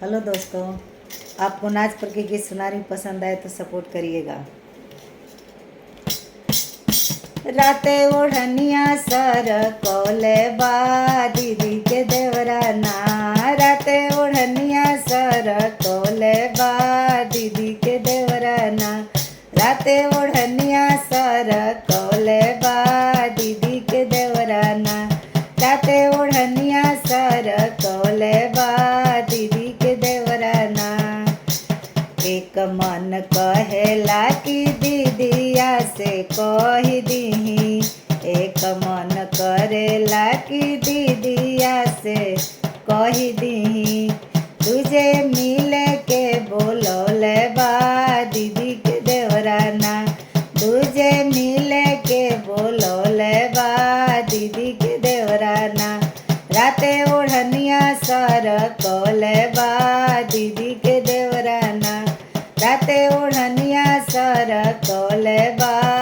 Hello दोस्तों, आपको नाच पर के गीत सुना रही पसंद आए तो सपोर्ट करिएगा। राते ओढ़निया सर कोले बा दीदी के देवराना। राते ओढ़निया सर कोले बा दीदी के देवराना। राते ओढ़निया सर कोले बा दीदी के देवराना। राते ओढ़निया सर कोले बा दीदी के देवराना। एक मन कहेला कि दीदिया से कह दीही। एक मन करेला कि दीदिया से कह दीही। तुझे मिले के बोलौले बा दीदी के देवराना। तुझे मिले के बोलौले बा दीदी के देवराना। राते ओढ़निया सर कोले बा दीदी के देवराना। राते ओढ़निया सर कोले बा